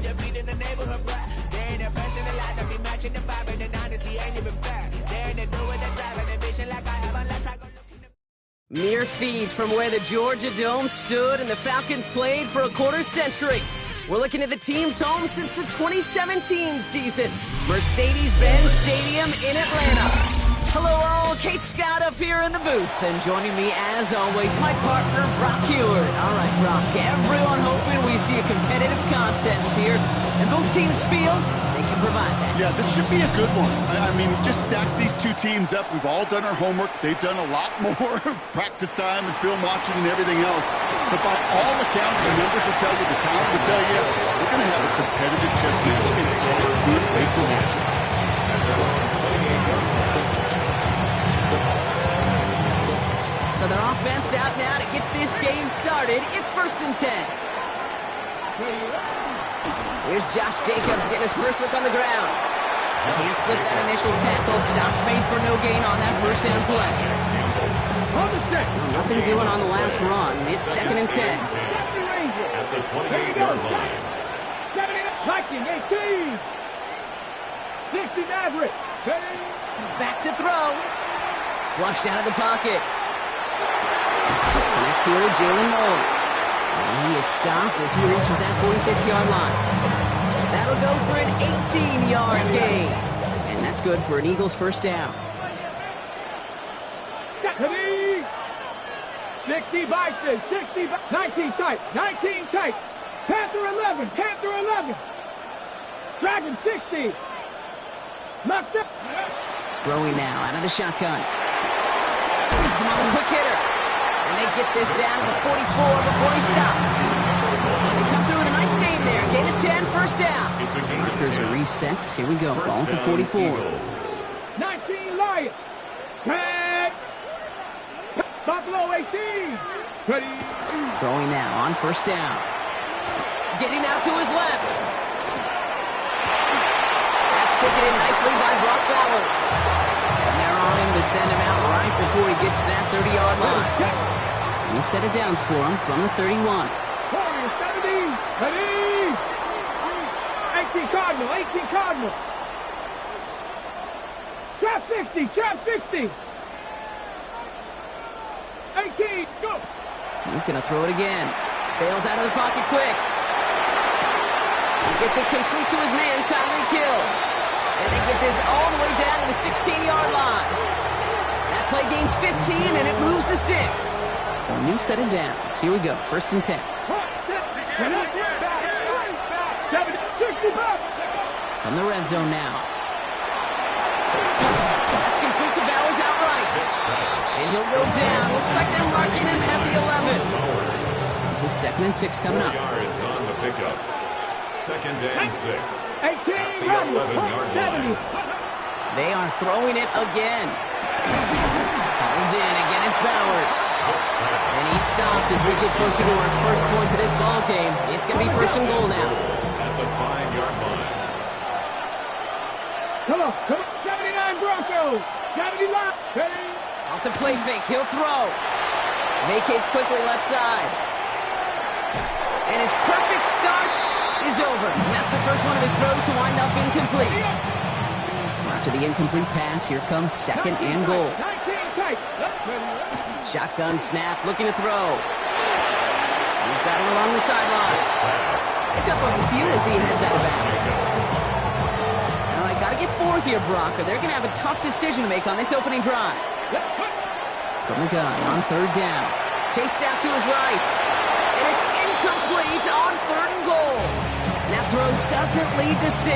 defeating the neighborhood brat. They ain't the best in the lot that be matching the vibe, and then honestly ain't even bad. They ain't the do with the drive and the vision like I have unless I go look in the... Mere feeds from where the Georgia Dome stood and the Falcons played for a quarter century. We're looking at the team's home since the 2017 season. Mercedes-Benz Stadium in Atlanta. Hello all, Kate Scott up here in the booth, and joining me as always, my partner, Brock Heward. All right, Brock, everyone hoping we see a competitive contest here, and both teams feel they can provide that. Yeah, this should be a good one. I mean, just stack these two teams up. We've all done our homework. They've done a lot more practice time and film watching and everything else. But by all accounts, the numbers will tell you, the talent will tell you, we're going to have a competitive chess match, and I can't wait to watch it. So their offense out now to get this game started. It's 1st and 10. Here's Josh Jacobs getting his first look on the ground. Can't slip that initial tackle. Stops made for no gain on that first down play. Nothing doing on the last run. It's 2nd and 10. At the 28-yard line. 18. 60 Maverick. Back to throw. Flushed out of the pocket. Connects here with Jalen Moore. And he is stopped as he reaches that 46-yard line. That'll go for an 18-yard gain. And that's good for an Eagles first down. 60 Bison, 60, 19 tight, 19 tight. Panther 11, Panther 11. Dragon 60. Knocked up. Throwing now out of the shotgun. It's him on a quick hitter. And they get this down to the 44 before he stops. They come through with a nice gain there. Gain of 10, first down. Markers are reset. Here we go. Ball to 44. 19 Lions. 10. Buffalo 18. Ready. Throwing now on first down. Getting out to his left. That's taken in nicely by Brock Bowers. And they're on him to send him out right before he gets to that 30-yard line. New set of downs for him from the 31. 70. Ready. 18 Cardinal, 18 Cardinal. Trap 60, trap 60. 18, go. He's going to throw it again. Bails out of the pocket quick. He gets it complete to his man, Tyreek Hill. And they get this all the way down to the 16-yard line. That play gains 15, and it moves the sticks. So a new set of downs. Here we go, 1st and 10. From the red zone now. That's complete to Bowers outright. And he'll go down. Looks like they're marking him at the 11. This is 2nd and 6 coming up. Yards on the pickup. 2nd and 6. 18, at the 11-yard line. They are throwing it again. Hauled in. Again, it's Bowers. And he stopped as we get closer to our first point to this ball game. It's going to be 1st and goal now. At the 5-yard line. Come on, come on. 79 Broncos. 79. Ready. Off the play fake. He'll throw. Vacates quickly left side. And his perfect start is over. And that's the first one of his throws to wind up incomplete. So after the incomplete pass, here comes 2nd and goal. 19 tight. Shotgun snap, looking to throw. He's got it along the sidelines. Pick up a few as he heads out of bounds. All right, got to get 4 here, Brock, or they're going to have a tough decision to make on this opening drive. From the gun on 3rd down. Chased out to his right. And it's incomplete on 3rd and goal. And that throw doesn't lead to 6.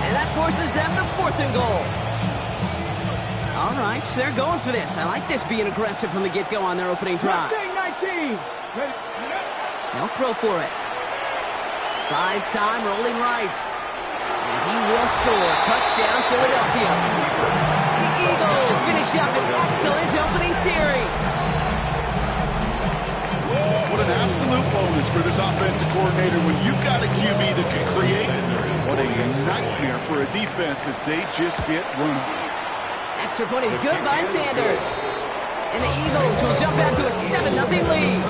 And that forces them to 4th and goal. All right, so they're going for this. I like this being aggressive from the get-go on their opening drive. 19. They'll throw for it. Buys time, rolling right. And he will score. Touchdown, Philadelphia. The Eagles finish up an excellent opening series. What an absolute bonus for this offensive coordinator when you've got a QB that can create. What a nightmare for a defense as they just get run over. Extra point is good by Sanders. And the Eagles will jump out to a 7-0 lead.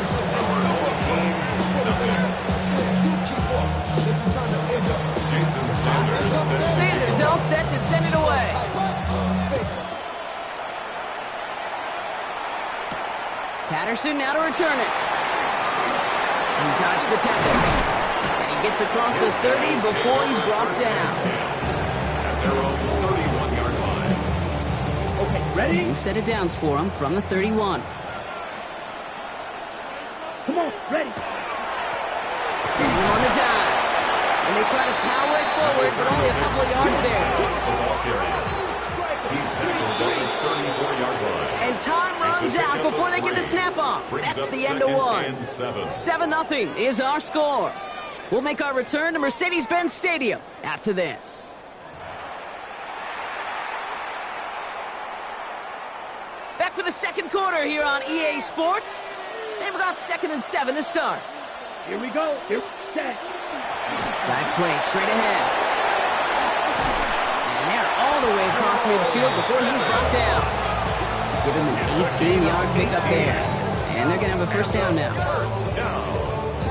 Jason Sanders. Sanders all set to send it away. Patterson now to return it. He dodged the tackle. And he gets across the 30 before he's brought down. At their own 31-yard line. Okay, ready? New set of downs for him from the 31. Come on, ready. Sending him on the dive. And they try to power it forward, but only a couple of yards there. It's the ball carrier. He's tackled at the 34-yard line. And time runs out before they get the snap off. Brings That's up the end of one. 7. 7-0 is our score. We'll make our return to Mercedes-Benz Stadium after this. Back for the second quarter here on EA Sports. They've got 2nd and 7 to start. Here we go. Here, set. Dive play straight ahead. And they're all the way across midfield before he's brought down. Give him an 18-yard pickup there. And they're going to have a first down now.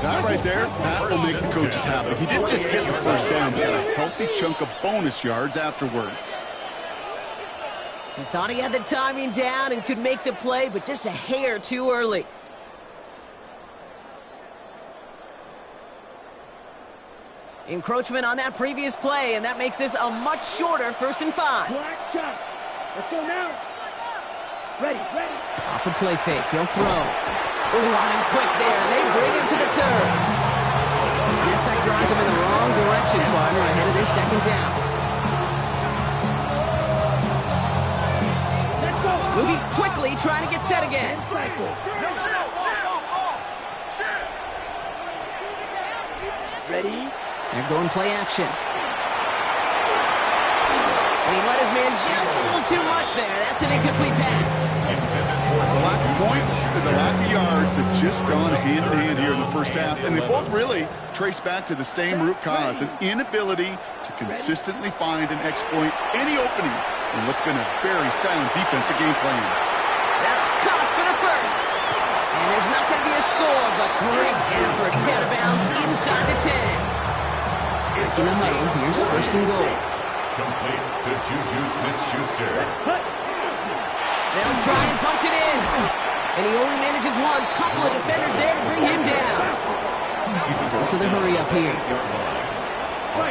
That right there, that will make the coaches happy. He didn't just get the first down, but got a healthy chunk of bonus yards afterwards. He thought he had the timing down and could make the play, but just a hair too early. Encroachment on that previous play, and that makes this a much shorter 1st and 5. Black shot. Let's go now. Ready, ready. Off the play fake, he'll throw. Ooh, on him quick there, and they bring him to the turn. And that sack drives him in the wrong direction, partner, ahead of their 2nd down. Let's go. Moving quickly, trying to get set again. Cycle. Ready. They're going play action. And he let his man just a little too much there. That's an incomplete pass. The lack of points and the lack of yards have just gone hand in hand here in the first half, and they both really trace back to the same root cause, an inability to consistently find and exploit any opening in what's been a very sound defensive game plan. That's caught for the first. And there's not going to be a score, but great effort. He's out of bounds inside the 10. Back in the huddle, here's 1st and goal. Complete to Juju Smith-Schuster. They'll try and punch it in. And he only manages one. Couple of defenders there to bring him down. So the hurry up here.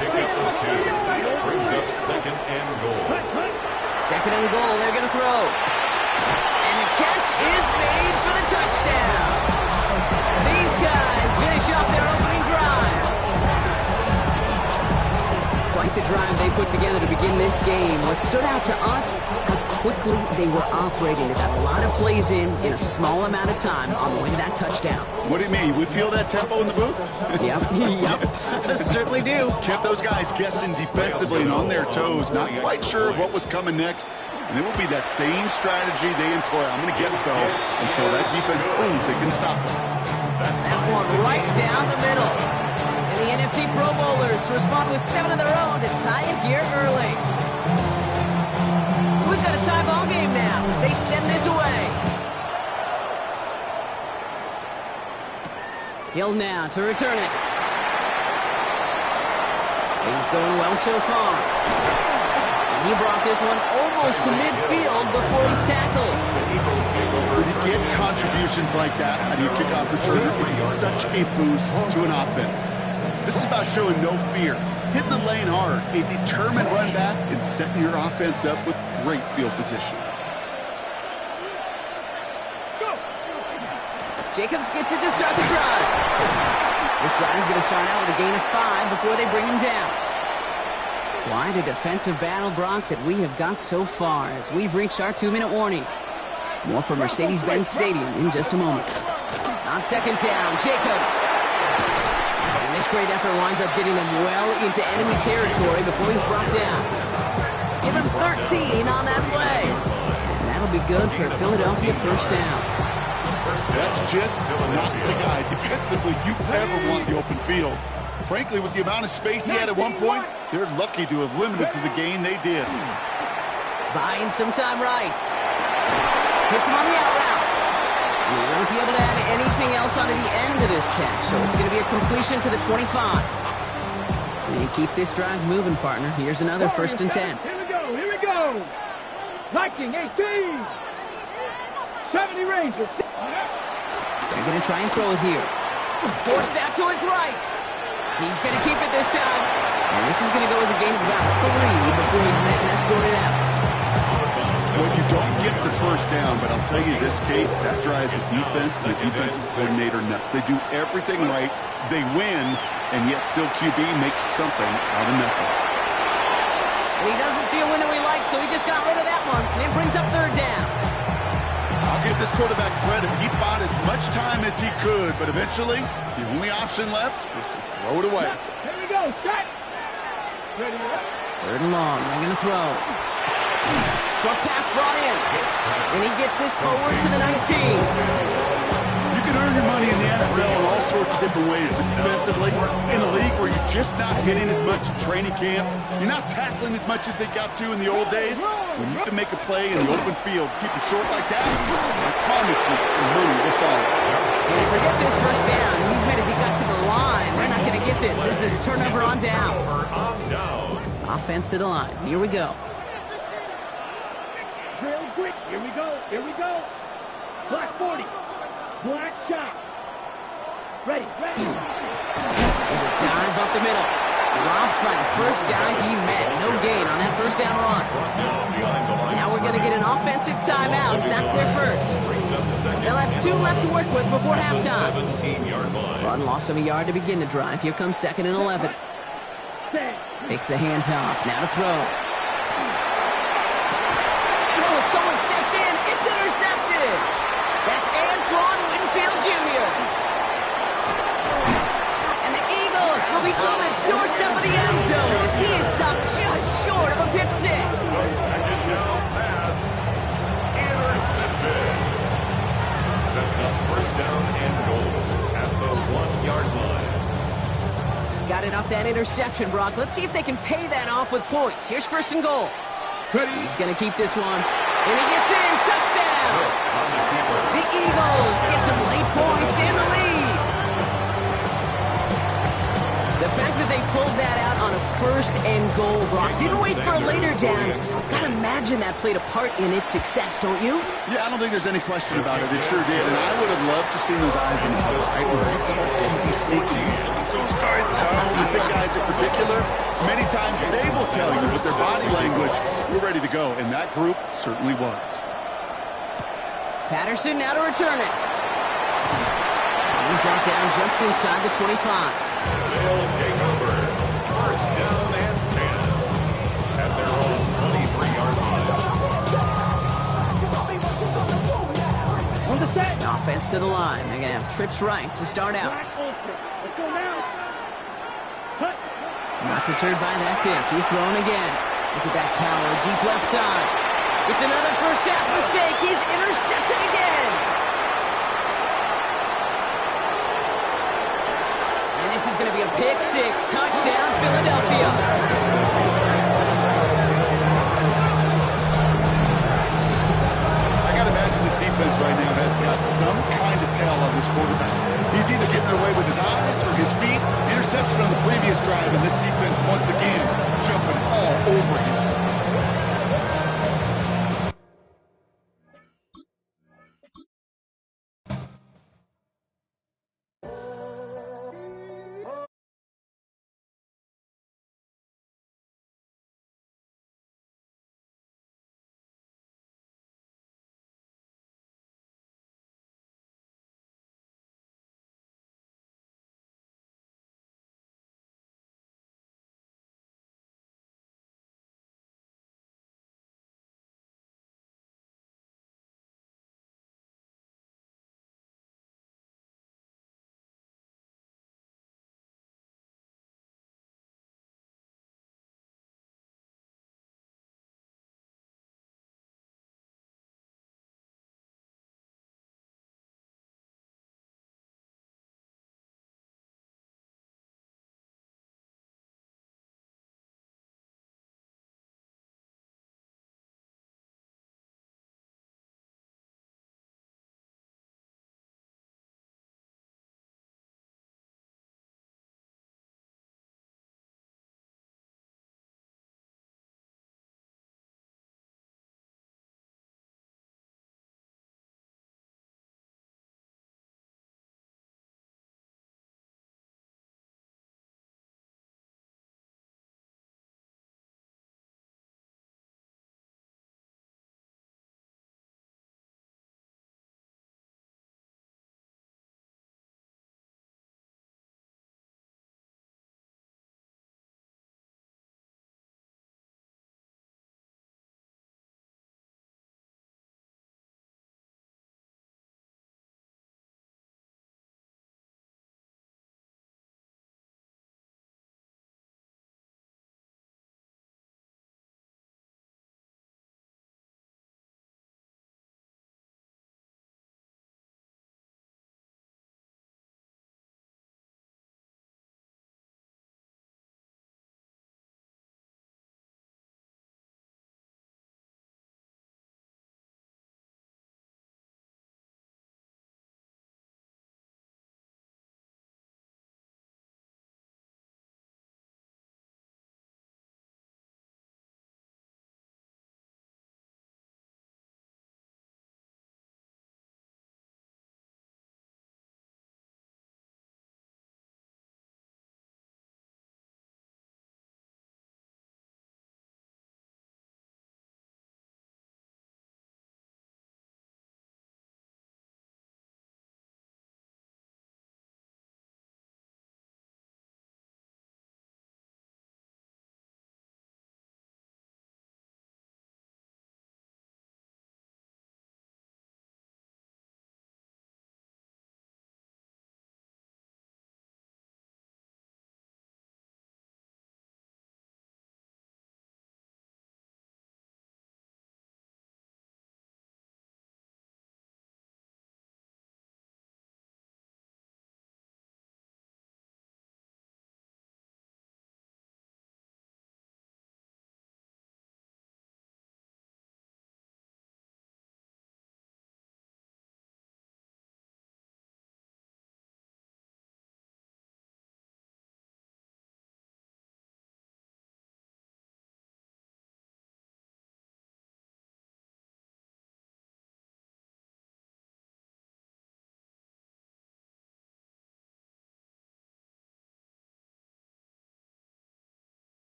Pick up the 2. Brings up 2nd and goal. 2nd and goal, they're going to throw. And the catch is made for the touchdown. These guys finish off their opening drive. Quite the drive they put together to begin this game. What stood out to us, how quickly they were operating. They got a lot of plays in a small amount of time on the way to that touchdown. What do you mean? We feel that tempo in the booth? Yep, certainly do. Kept those guys guessing defensively and on their toes, not quite sure of what was coming next. And it will be that same strategy they employ, I'm going to guess so, until that defense proves they can stop them. That one right down the middle. And the NFC Pro Bowlers respond with 7 of their own to tie it here early. So we've got a tie ball game now as they send this away. Hill now to return it. Things going well so far. And he brought this one almost to midfield before he's tackled. When you get contributions like that out of your kickoff returner, it is such a boost to an offense. This is about showing no fear, hitting the lane hard, a determined run back, and setting your offense up with great field position. Jacobs gets it to start the drive. This drive is going to start out with a gain of 5 before they bring him down. Quite a defensive battle, Brock, that we have got so far as we've reached our 2-minute warning. More from Mercedes-Benz Stadium in just a moment. On 2nd down, Jacobs. And this great effort winds up getting them well into enemy territory before he's brought down. Give him 13 on that play. And that'll be good for a Philadelphia first down. That's just not the guy defensively you ever want the open field. Frankly, with the amount of space he had at one point, they're lucky to have limited to the gain they did. Buying some time right. Hits him on the out route. He won't be able to add anything else onto the end of this catch, so it's going to be a completion to the 25. And keep this drive moving, partner. Here's another 1st and 10. Here we go, here we go. Viking 18. 70 Rangers. They're going to try and throw it here. Forced out to his right. He's going to keep it this time. And this is going to go as a gain of about 3 before he's met and escorted out. Well, you don't get the 1st down, but I'll tell you this, Kate, that drives the defense and the defensive coordinator nuts. They do everything right. They win, and yet still QB makes something out of nothing. And he doesn't see a window he likes, so he just got rid of that one. And it brings up 3rd down. I'll give this quarterback credit. He bought as much time as he could, but eventually, the only option left was to throw it away. Here we go, set. Ready, 3rd and long. They're going to throw. Short pass brought in. And he gets this forward to the 19. You can earn your money in the NFL in all sorts of different ways, but defensively, in a league where you're just not hitting as much in training camp, you're not tackling as much as they got to in the old days, when you can make a play in the open field, keep it short like that, I promise you some money will follow. And forget this 1st down. He's made as he got to the line. They're not going to get this. This is a turnover on downs. Offense to the line. Here we go. Real quick. Here we go. Here we go. Black 40. Black shot. Ready. There's a dive up the middle. Drops by the 1st guy he met. No gain on that 1st down run. Now we're going to get an offensive timeout. That's their 1st. They'll have 2 left to work with before halftime. Run loss of a yard to begin the drive. Here comes 2nd and 11. Makes the handoff. Now to throw. Oh, someone stepped in. It's intercepted. That's Antoine Winfield Jr. And the Eagles will be on the doorstep of the end zone as he is stopped just short of a pick 6. Second down pass. Intercepted. Sets up 1st down and goal at the 1-yard line. Got it off that interception, Brock. Let's see if they can pay that off with points. Here's 1st and goal. He's going to keep this one. And he gets in. Touchdown! The Eagles get some late points in the lead. The fact that they pulled that out on a 1st and goal, Brock, didn't wait for a later down. Gotta imagine that played a part in its success, don't you? Yeah, I don't think there's any question about it. It sure did. And I would have loved to see those eyes in the right where they call QB sneaky. Those guys at home, the big guys in particular, many times they will tell you with their body language, we're ready to go. And that group certainly was. Patterson now to return it. He's brought down just inside the 25. They'll take over. 1st down and 10 at their own 23-yard line. On the set. Offense to the line. They're going to have trips right to start out. Let's go now. Cut. Not deterred by that pick. He's throwing again. Look at that power. Deep left side. It's another 1st half mistake. He's intercepted again. And this is going to be a pick 6. Touchdown, Philadelphia. I got to imagine this defense right now has got some kind of tell on this quarterback. He's either getting away with his eyes or his feet. Interception on the previous drive, and this defense once again jumping all over him.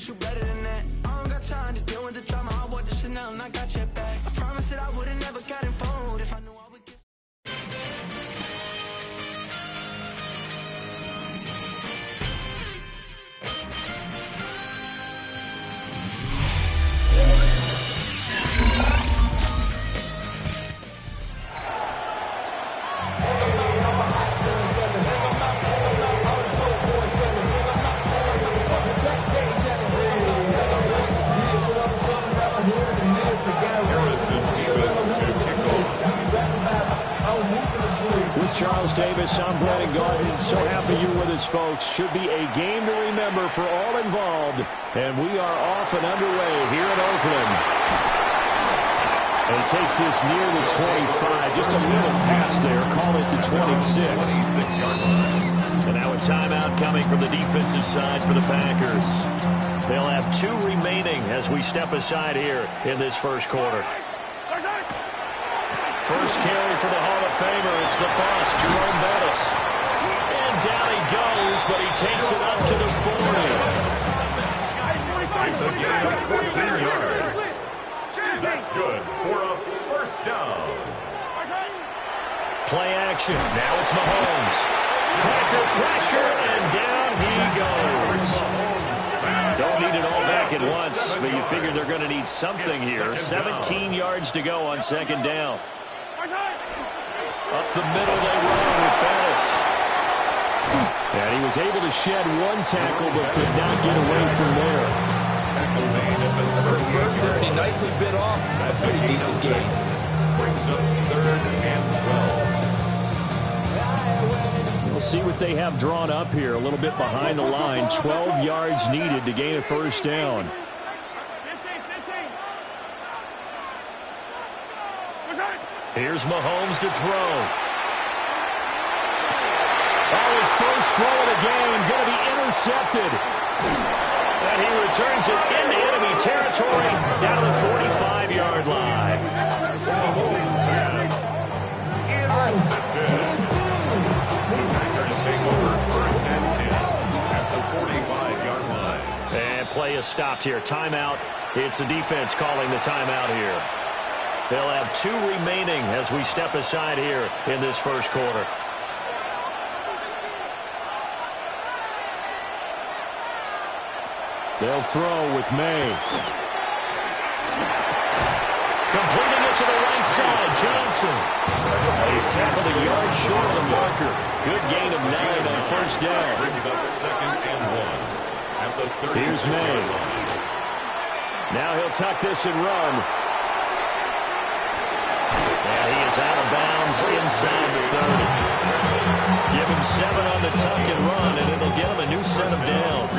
promise you better than that. I don't got time to deal with the drama. I want the Chanel and I got your back. I promise that I would've never got involved if I knew I would get. Charles Davis, I'm Brandon Garden. So happy you're with us, folks. Should be a game to remember for all involved. And we are off and underway here in Oakland. And he takes this near the 25. Just a little pass there. Call it the 26. 26-yard line. And now a timeout coming from the defensive side for the Packers. They'll have 2 remaining as we step aside here in this first quarter. First carry for the Hall of Famer. It's the boss, Jerome Bettis. And down he goes, but he takes it up to the 40. It's a gain of 14 yards. That's good for a first down. Play action. Now it's Mahomes. Packer pressure, and down he goes. Don't need it all back at once, but you figure they're going to need something here. 17 yards to go on second down. Up the middle they run with Bettis. And he was able to shed one tackle, but could not get away from there. Quick burst there, and he nicely bit off a pretty decent game. Brings up 3rd and 12. We'll see what they have drawn up here. A little bit behind the line. 12 yards needed to gain a first down. Here's Mahomes to throw. Oh, his first throw of the game going to be intercepted. And he returns it into enemy territory down to the 45-yard line. Mahomes pass intercepted. The Packers take over 1st and 10 at the 45-yard line. And play is stopped here. Timeout. It's the defense calling the timeout here. They'll have 2 remaining as we step aside here in this first quarter. They'll throw with May. Completing it to the right side, Johnson. He's tackled a yard short of the marker. Good gain of 9 on first down. Brings up 2nd and 1 at the 36-yard line. Here's May. Now he'll tuck this and run. And he is out of bounds inside the 30. Give him 7 on the tuck and run, and it'll get him a new set of downs.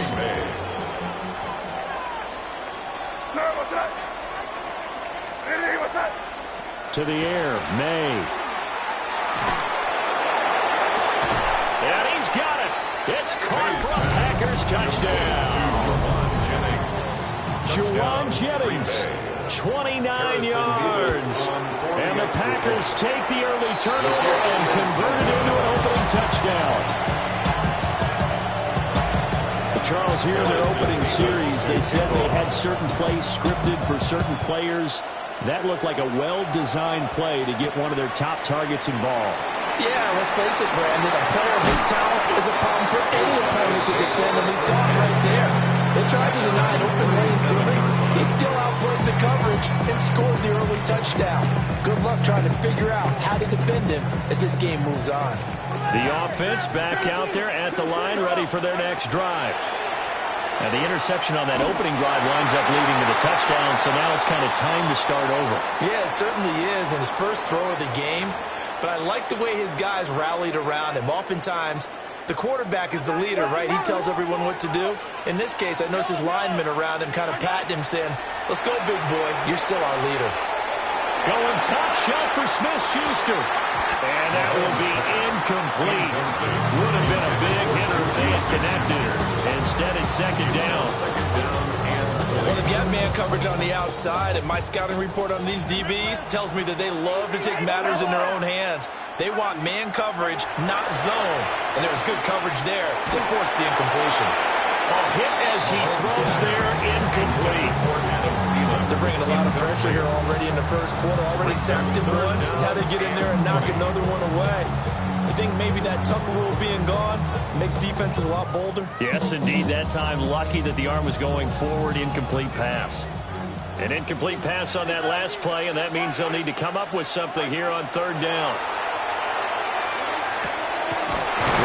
To the air, May. And he's got it. It's caught for a Packers touchdown. Juwan Jennings. 29 yards. And the Packers take the early turnover and convert it into an opening touchdown. Charles, here in their opening series, they said they had certain plays scripted for certain players. That looked like a well-designed play to get one of their top targets involved. Yeah, let's face it, Brandon. A player of his talent is a problem for any opponent to defend, and we saw it right there. They tried to deny an open lane to him. He still outplayed the coverage and scored the early touchdown. Good luck trying to figure out how to defend him as this game moves on. The offense back out there at the line, ready for their next drive. And the interception on that opening drive winds up leading to the touchdown, so now it's kind of time to start over. Yeah, it certainly is, and his first throw of the game. But I like the way his guys rallied around him. Oftentimes, the quarterback is the leader, right? He tells everyone what to do. In this case, I noticed his linemen around him kind of patting him, saying, "Let's go, big boy. You're still our leader." Going top shelf for Smith-Schuster. And that will be incomplete. Would have been a big hitter if they had connected. Instead, it's second down. Well, they've got man coverage on the outside, and my scouting report on these DBs tells me that they love to take matters in their own hands. They want man coverage, not zone. And there was good coverage there. They forced the incompletion. Hit as he throws there, incomplete. They're bringing a lot of pressure here already in the first quarter. Already sacked him once. Now they get in there and knock another one away. I think maybe that tuck rule being gone makes defenses a lot bolder. Yes, indeed. That time, lucky that the arm was going forward. Incomplete pass. An incomplete pass on that last play, and that means they'll need to come up with something here on third down.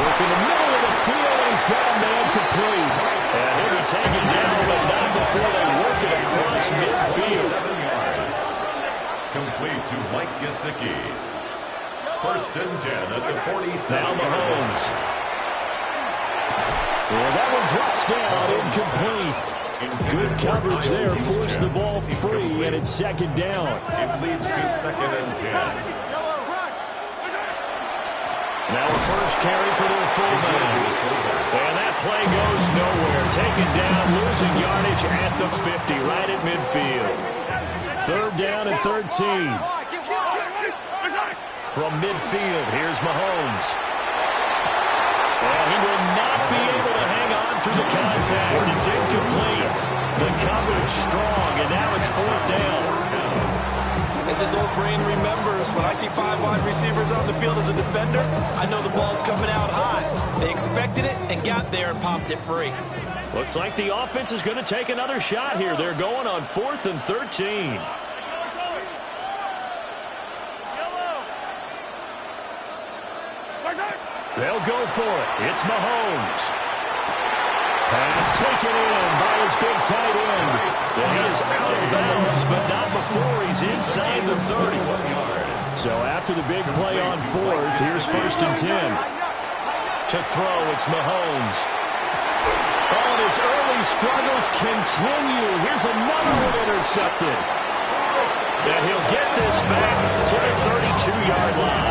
Work in the middle of the field, and he's got a man complete. And he'll be taken down, but not before they work it across midfield. 7 yards. Complete to Mike Gesicki. First and 10 at the 47. Now Mahomes. And that one drops down, incomplete. Good coverage there, forced the ball free, and it's second down. It leads to second and 10. Now a first carry for their fullback. And that play goes nowhere. Taken down, losing yardage at the 50, right at midfield. Third down and 13. From midfield, here's Mahomes. And he will not be able to hang on through the contact. It's incomplete. The coverage strong, and now it's fourth down. As his old brain remembers, when I see 5 wide receivers on the field as a defender, I know the ball's coming out high. They expected it and got there and popped it free. Looks like the offense is going to take another shot here. They're going on 4th and 13. They'll go for it. It's Mahomes. Pass taken in by his big tight end. And he is out of bounds, but not before he's inside the 30. So after the big play on 4th, here's first and 10. To throw, it's Mahomes. Oh, and his early struggles continue. Here's another one intercepted. And he'll get this back to the 32-yard line.